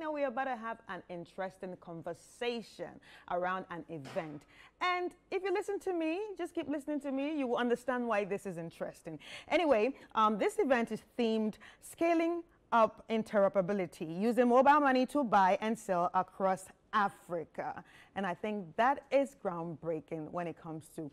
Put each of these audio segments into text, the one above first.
know we're about to have an interesting conversation around an event. And if you listen to me, just keep listening to me, you will understand why this is interesting. Anyway, this event is themed Scaling Up Interoperability, using mobile money to buy and sell across Africa. And I think that is groundbreaking when it comes to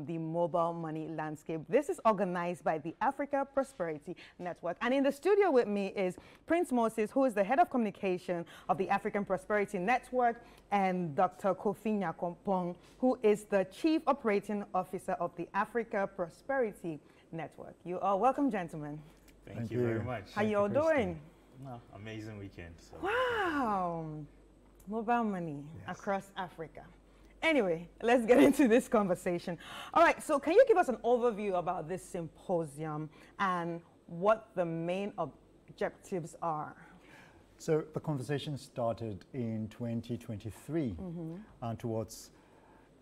the mobile money landscape. This is organized by the Africa Prosperity Network. And in the studio with me is Prince Moses, who is the head of communication of the African Prosperity Network, and Dr. Kofi Nyakompong, who is the chief operating officer of the Africa Prosperity Network. You are welcome, gentlemen. Thank you very much. How you all doing? No, amazing weekend. So. Wow. Mobile money across Africa. Anyway, let's get into this conversation. All right, so can you give us an overview about this symposium and what the main objectives are? So the conversation started in 2023 towards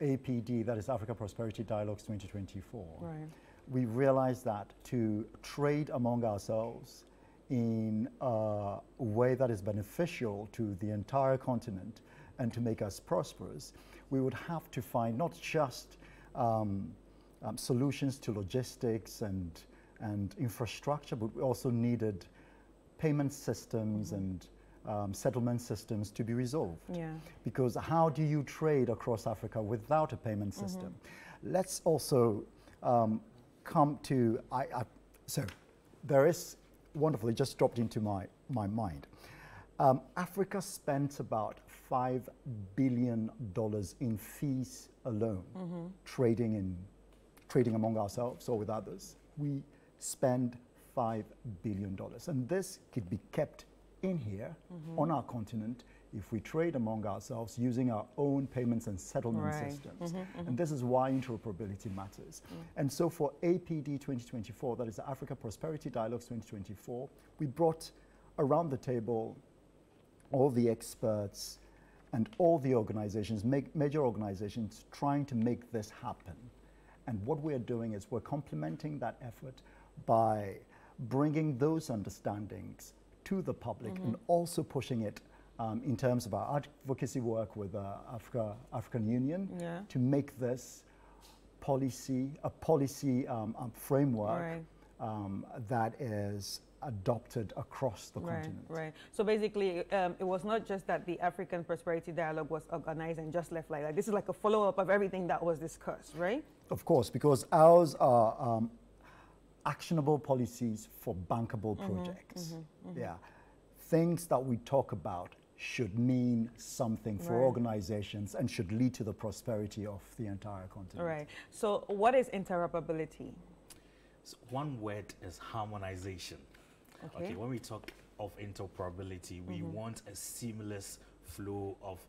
APD, that is Africa Prosperity Dialogues 2024. Right. We realized that to trade among ourselves in a way that is beneficial to the entire continent and to make us prosperous, we would have to find not just solutions to logistics and infrastructure, but we also needed payment systems and settlement systems to be resolved. Yeah. Because how do you trade across Africa without a payment system? Let's also come to, so there is, wonderfully, just dropped into my mind. Africa spent about $5 billion in fees alone, trading among ourselves or with others. We spend $5 billion, and this could be kept in here on our continent if we trade among ourselves using our own payments and settlement systems. And this is why interoperability matters. And so for APD 2024, that is the Africa Prosperity Dialogues 2024, we brought around the table all the experts and all the organizations, major organizations, trying to make this happen. And what we're doing is we're complementing that effort by bringing those understandings to the public and also pushing it in terms of our advocacy work with African Union to make this a policy framework that is adopted across the continent. Right. So basically, it was not just that the African Prosperity Dialogue was organized and just left like that. This is like a follow-up of everything that was discussed, right? Of course, because ours are actionable policies for bankable projects. Yeah, things that we talk about should mean something for organizations and should lead to the prosperity of the entire continent. Right. So what is interoperability? So one word is harmonization. Okay, when we talk of interoperability, we want a seamless flow of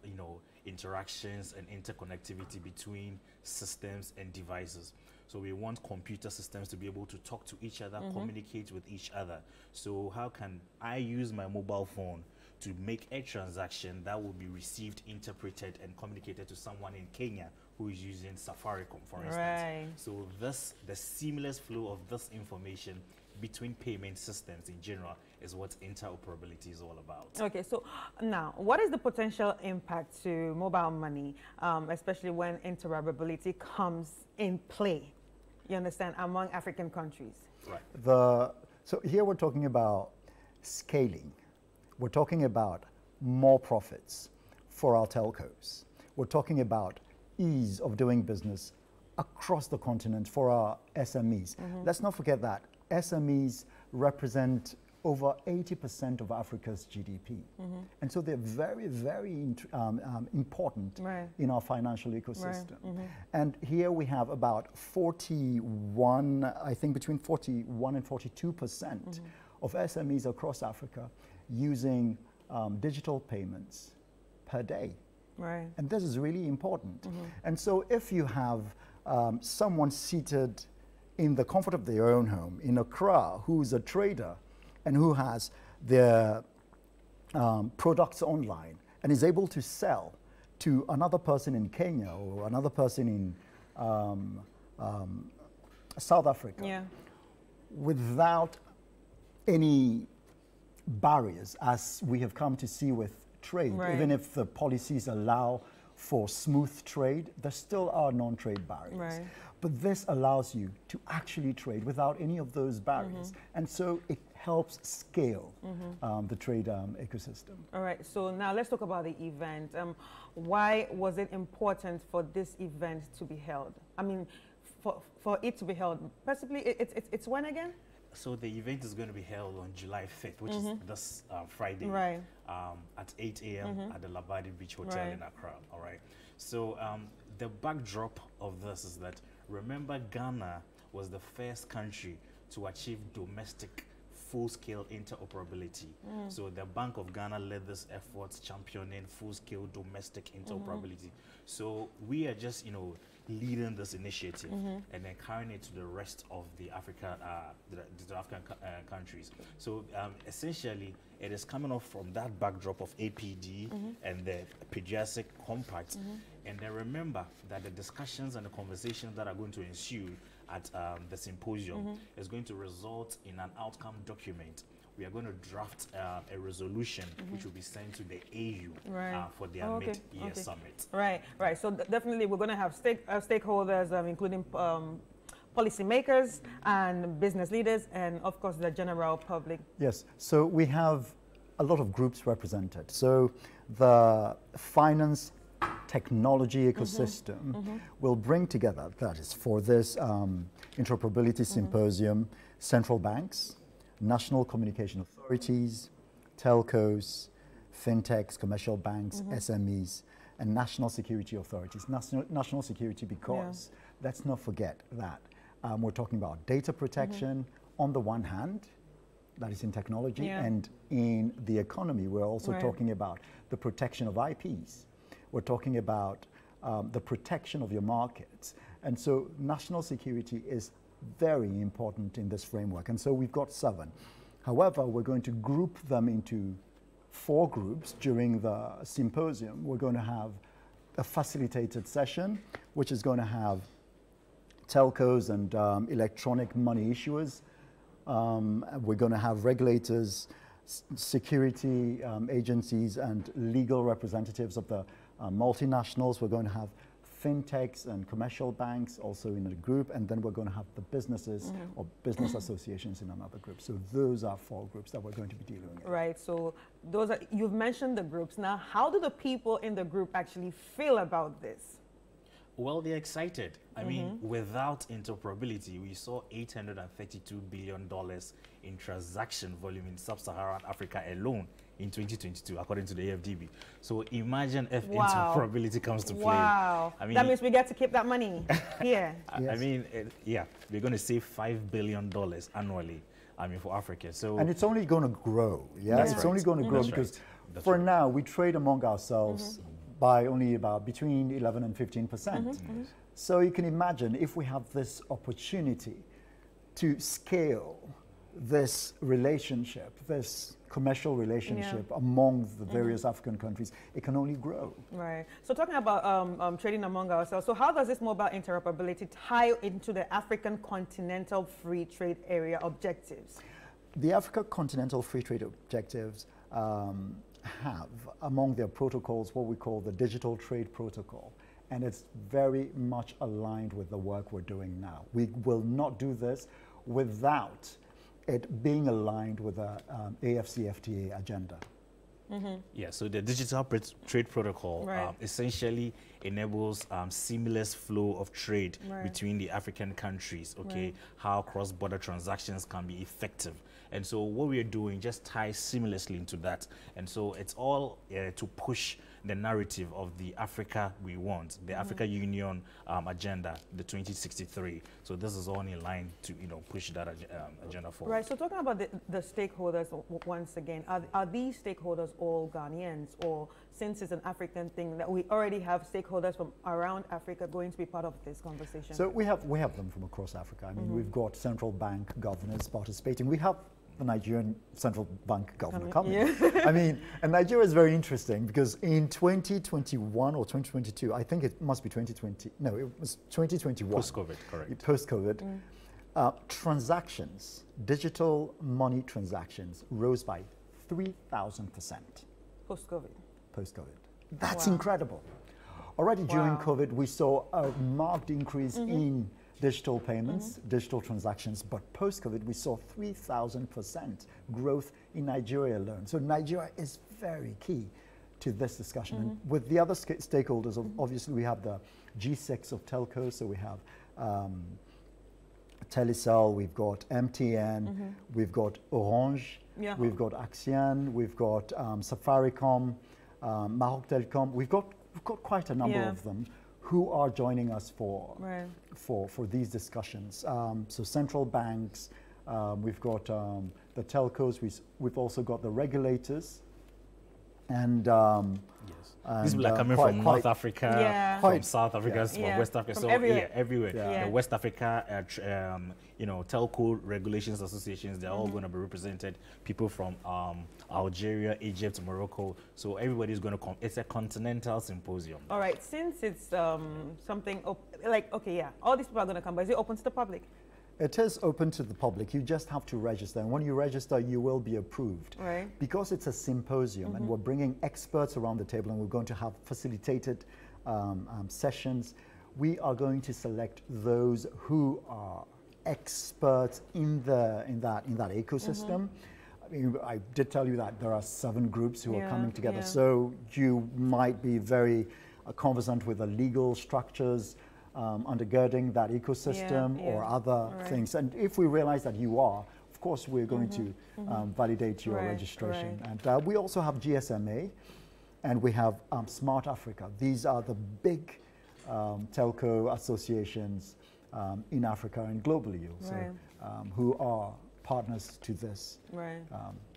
interactions and interconnectivity between systems and devices. So we want computer systems to be able to talk to each other, communicate with each other. So how can I use my mobile phone to make a transaction that will be received, interpreted, and communicated to someone in Kenya who is using Safaricom, for instance? Right. So the seamless flow of this information between payment systems in general is what interoperability is all about. Okay, so now, what is the potential impact to mobile money, especially when interoperability comes in play, you understand, among African countries? Right. So here we're talking about scaling. We're talking about more profits for our telcos. We're talking about ease of doing business across the continent for our SMEs. Let's not forget that SMEs represent over 80% of Africa's GDP. And so they're very, very important in our financial ecosystem. And here we have about 41, I think between 41 and 42% of SMEs across Africa using digital payments per day. Right. And this is really important. And so if you have someone seated in the comfort of their own home in Accra who's a trader and who has their products online and is able to sell to another person in Kenya or another person in South Africa without any barriers, as we have come to see with trade. Right. Even if the policies allow for smooth trade, there still are non-trade barriers. Right. But this allows you to actually trade without any of those barriers. And so it helps scale the trade ecosystem. All right, so now let's talk about the event. Why was it important for this event to be held? I mean, for it to be held, possibly, it's when again? So the event is going to be held on July 5th, which is this Friday, right. At 8 a.m. at the Labadi Beach Hotel in Accra. All right. So the backdrop of this is that, remember, Ghana was the first country to achieve domestic full-scale interoperability. So the Bank of Ghana led this effort championing full-scale domestic interoperability. So we are just, leading this initiative and then carrying it to the rest of the African countries. So essentially, it is coming off from that backdrop of APD and the pediatric compact. And then remember that the discussions and the conversations that are going to ensue at the symposium is going to result in an outcome document. We are going to draft a resolution which will be sent to the AU for their mid-year summit. Right. So definitely we're going to have stakeholders, including policymakers and business leaders, and of course the general public. Yes, so we have a lot of groups represented. So the finance technology ecosystem will bring together, that is for this interoperability symposium, central banks, national communication authorities, telcos, fintechs, commercial banks, SMEs, and national security authorities. National security because, let's not forget that we're talking about data protection on the one hand, that is in technology, and in the economy, we're also talking about the protection of IPs. We're talking about the protection of your markets. And so national security is very important in this framework. And so we've got 7. However, we're going to group them into 4 groups during the symposium. We're going to have a facilitated session, which is going to have telcos and electronic money issuers. We're going to have regulators, security agencies, and legal representatives of the multinationals. We're going to have fintechs and commercial banks also in a group, and then we're going to have the businesses or business associations in another group. So those are 4 groups that we're going to be dealing with. Right, so those are, you've mentioned the groups. Now, how do the people in the group actually feel about this? Well, they're excited. I mean, without interoperability, we saw $832 billion in transaction volume in sub-Saharan Africa alone in 2022, according to the AFDB. So imagine if interoperability comes to play. Wow. I mean, that means we get to keep that money here. I mean, we're going to save $5 billion annually, for Africa. So, and it's only going to grow. It's only going to grow because for now, we trade among ourselves by only about between 11 and 15%. So you can imagine if we have this opportunity to scale this relationship, this commercial relationship among the various African countries, it can only grow. Right. So talking about trading among ourselves, so how does this mobile interoperability tie into the African Continental Free Trade Area objectives? The Africa Continental Free Trade Objectives have among their protocols what we call the Digital Trade Protocol. And it's very much aligned with the work we're doing now. We will not do this without it being aligned with the AFCFTA agenda. Yeah, so the Digital Trade Protocol essentially enables seamless flow of trade between the African countries, how cross-border transactions can be effective. And so what we are doing just ties seamlessly into that. And so it's all to push the narrative of the Africa we want, the Africa Union agenda, the 2063. So this is all in line to push that agenda forward. Right. So talking about the stakeholders once again, are these stakeholders all Ghanaians, or since it's an African thing that we already have stakeholders from around Africa going to be part of this conversation? So we have them from across Africa. I mean, we've got central bank governors participating. We have the Nigerian central bank governor coming. I mean, and Nigeria is very interesting because in 2021 or 2022, I think it must be 2020. No, it was 2021. Post-COVID, correct. Post-COVID, transactions, digital money transactions rose by 3,000%. Post-COVID. Post-COVID. That's incredible. Already during COVID, we saw a marked increase in digital payments, digital transactions, but post-COVID, we saw 3,000% growth in Nigeria alone. So Nigeria is very key to this discussion. And with the other stakeholders, obviously we have the G6 of telcos, so we have Telecel, we've got MTN, we've got Orange, we've got Axian, we've got Safaricom, Maroc Telecom. We've got quite a number of them who are joining us for these discussions. So central banks, we've got the telcos, we've also got the regulators, and these people are coming from North Africa, from South Africa, from West Africa, from so everywhere. The West Africa, telco regulations associations, they're all going to be represented. People from Algeria, Egypt, Morocco. So everybody's going to come. It's a continental symposium. All right. Since it's something all these people are going to come, but is it open to the public? It is open to the public. You just have to register. And when you register, you will be approved. Right. Because it's a symposium and we're bringing experts around the table and we're going to have facilitated sessions, we are going to select those who are experts in that ecosystem. I mean, I did tell you that there are 7 groups who are coming together. So you might be very conversant with the legal structures undergirding that ecosystem or other things. And if we realize that you are, of course, we're going to validate your registration. And we also have GSMA and we have Smart Africa. These are the big telco associations in Africa and globally also, who are partners to this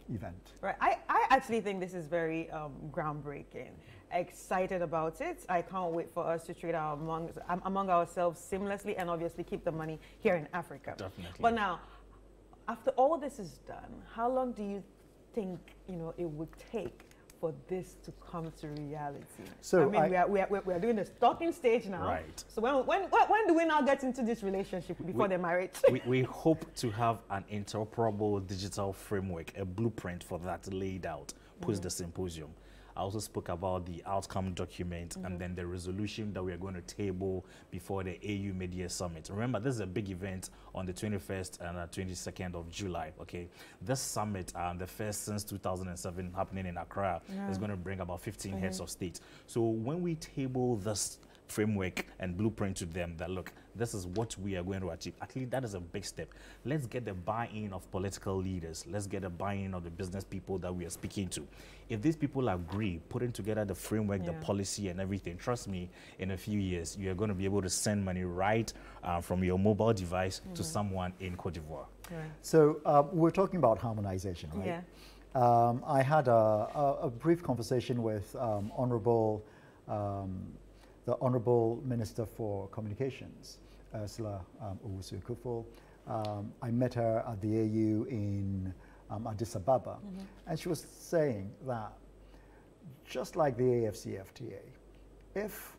event. Right. I actually think this is very groundbreaking. Excited about it. I can't wait for us to trade among ourselves seamlessly and obviously keep the money here in Africa. Definitely. But now, after all this is done, how long do you think it would take for this to come to reality? So I mean, we are doing the talking stage now. Right. So when do we now get into this relationship before they're married? we hope to have an interoperable digital framework, a blueprint for that laid out post the symposium. I also spoke about the outcome document and then the resolution that we are going to table before the AU Media Summit. Remember, this is a big event on the 21st and 22nd of July, okay? This summit, the first since 2007 happening in Accra, is going to bring about 15 heads of state. So when we table this framework and blueprint to them that, look, this is what we are going to achieve. Actually, that is a big step. Let's get the buy-in of political leaders. Let's get the buy-in of the business people that we are speaking to. If these people agree, putting together the framework, the policy and everything, trust me, in a few years, you are going to be able to send money right from your mobile device to someone in Cote d'Ivoire. So we're talking about harmonization, right? Yeah. I had a brief conversation with the Honorable Minister for Communications, Ursula Owusu-Ekufo. I met her at the AU in Addis Ababa, and she was saying that just like the AFCFTA, if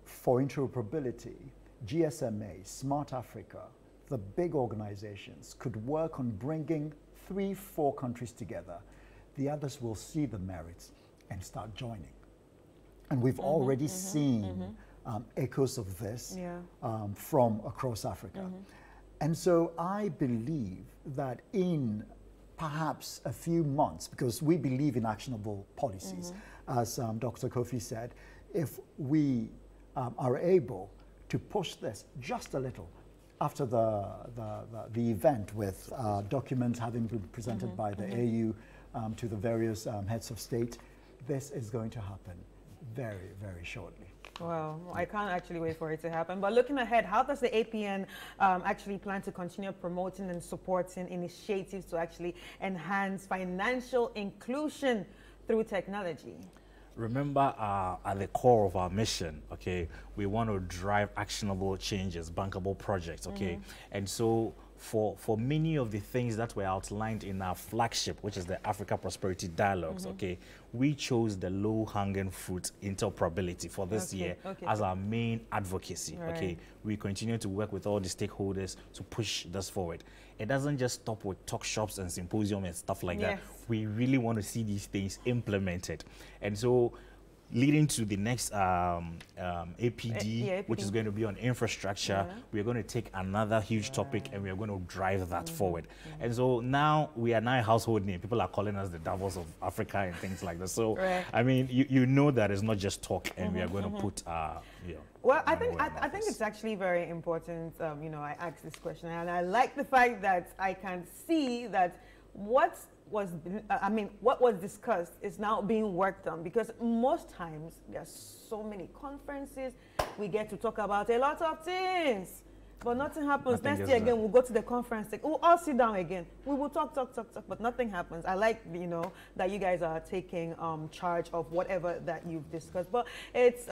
for interoperability, GSMA, Smart Africa, the big organizations could work on bringing 3-4 countries together, the others will see the merits and start joining. And we've already seen echoes of this from across Africa. And so I believe that in perhaps a few months, because we believe in actionable policies, as Dr. Kofi said, if we are able to push this just a little after the event with documents having been presented by the AU to the various heads of state, this is going to happen very, very shortly. Well, I can't actually wait for it to happen. But looking ahead, how does the APN actually plan to continue promoting and supporting initiatives to actually enhance financial inclusion through technology? Remember, at the core of our mission, okay, we want to drive actionable changes, bankable projects, okay? And so for many of the things that were outlined in our flagship, which is the Africa Prosperity Dialogues, okay, we chose the low-hanging fruit interoperability for this year as our main advocacy, okay. We continue to work with all the stakeholders to push this forward. It doesn't just stop with talk shops and symposium and stuff like that. We really want to see these things implemented. And so leading to the next APD, which is going to be on infrastructure, we're going to take another huge topic and we're going to drive that forward. And so now we are now a household name. People are calling us the Davos of Africa and things like that. So, I mean, you know that it's not just talk, and we are going to put, well, I think it's actually very important. You know, I asked this question, and I like the fact that I can see that what was discussed is now being worked on, because most times there's so many conferences, we get to talk about a lot of things, but nothing happens. Next year again, we'll go to the conference, we'll all sit down again, we will talk, but nothing happens. I like, you know, that you guys are taking charge of whatever that you've discussed, but it's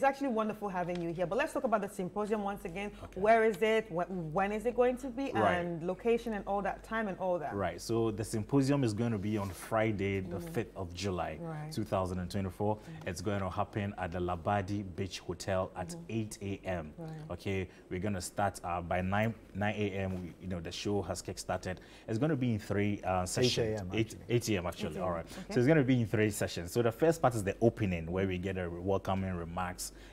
actually wonderful having you here. But let's talk about the symposium once again. Where is it? When is it going to be? And location and all that, time and all that. Right. So the symposium is going to be on Friday, the 5th of July, 2024. It's going to happen at the Labadi Beach Hotel at 8 a.m. Okay. We're going to start by 9 a.m. You know, the show has kick-started. It's going to be in 3 sessions. 8 a.m. actually. All right. So it's going to be in 3 sessions. So the first part is the opening, where we get a welcoming remarks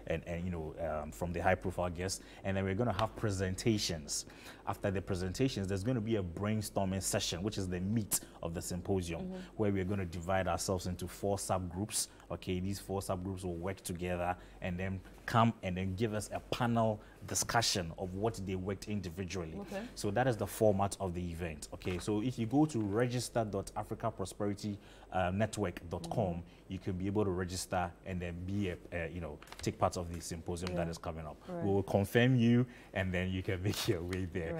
and you know, from the high-profile guests, and then we're going to have presentations. After the presentations, there's going to be a brainstorming session, which is the meat of the symposium, where we're going to divide ourselves into 4 subgroups. Okay, these 4 subgroups will work together and then come and then give us a panel discussion of what they worked individually. So that is the format of the event. Okay, so if you go to register.africaprosperityNetwork.com, you can be able to register and then be you know, take part of the symposium that is coming up. We will confirm you, and then you can make your way there.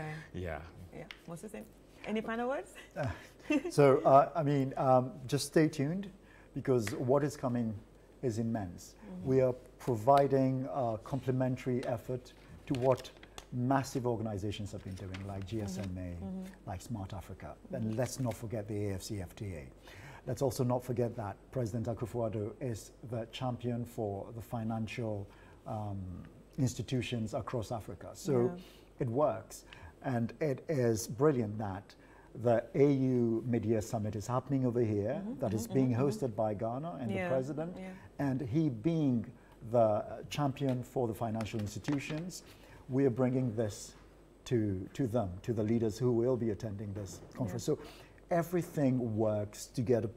What's the thing? Any final words? So I mean, just stay tuned, because what is coming is immense. We are providing a complementary effort to what massive organizations have been doing, like GSMA, like Smart Africa. And let's not forget the AFCFTA. Let's also not forget that President Akufo-Addo is the champion for the financial institutions across Africa. So it works. And it is brilliant that the AU Mid-Year Summit is happening over here, that is being hosted by Ghana and the president, and he being the champion for the financial institutions, we are bringing this to them, to the leaders who will be attending this conference. So everything works together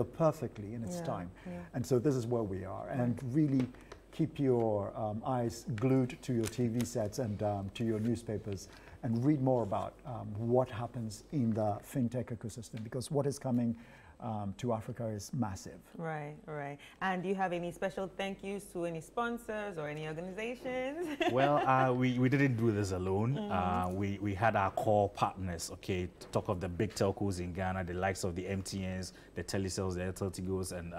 perfectly in its time. And so this is where we are. And really keep your eyes glued to your TV sets and to your newspapers, and read more about what happens in the fintech ecosystem, because what is coming to Africa is massive. Right. And do you have any special thank yous to any sponsors or any organizations? Well, we didn't do this alone. We had our core partners, okay, to talk of the big telcos in Ghana, the likes of the MTNs, the Telecels, the Airtel Tigos, and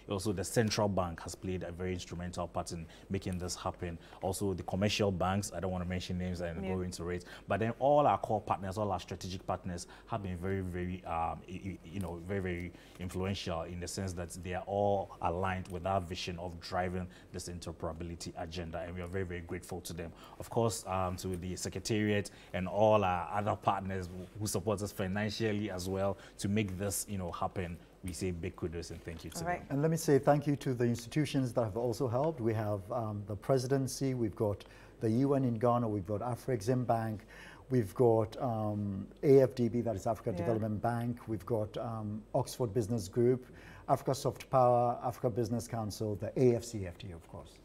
also the central bank has played a very instrumental part in making this happen. Also the commercial banks, I don't want to mention names and go into it, but then all our core partners, all our strategic partners have been very, very, you know, very influential, in the sense that they are all aligned with our vision of driving this interoperability agenda, and we are very, very grateful to them. Of course, to the Secretariat and all our other partners who support us financially as well to make this, you know, happen. We say big kudos and thank you to them. And let me say thank you to the institutions that have also helped. We have the presidency, we've got the UN in Ghana, we've got Afrexim Bank, we've got AFDB, that is Africa Development Bank, we've got Oxford Business Group, Africa Soft Power, Africa Business Council, the AFCFTA, of course.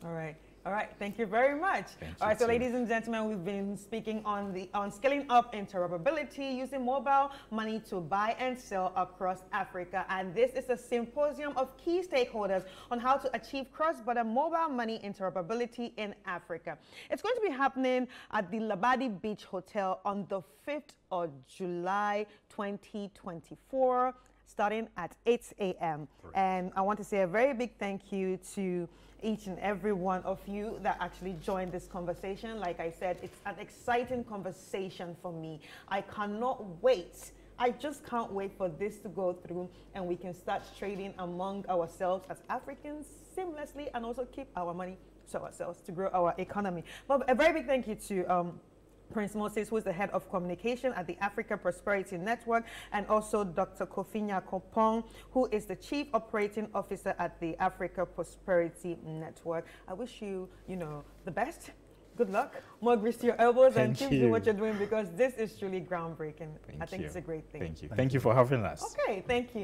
All right, thank you very much. All right, so ladies and gentlemen, we've been speaking on scaling up interoperability using mobile money to buy and sell across Africa. And this is a symposium of key stakeholders on how to achieve cross-border mobile money interoperability in Africa. It's going to be happening at the Labadi Beach Hotel on the 5th of July, 2024. starting at 8 a.m. And I want to say a very big thank you to each and every one of you that actually joined this conversation. Like I said, it's an exciting conversation for me. I cannot wait. I just can't wait for this to go through and we can start trading among ourselves as Africans seamlessly and also keep our money to ourselves to grow our economy. But a very big thank you to Prince Moses, who is the head of communication at the Africa Prosperity Network, and also Dr. Kofi Nyakopong, who is the Chief Operating Officer at the Africa Prosperity Network. I wish you, the best. Good luck. More grease to your elbows and keep doing what you're doing because this is truly groundbreaking. I think it's a great thing. Thank you. Thank you for having us. Okay, thank you.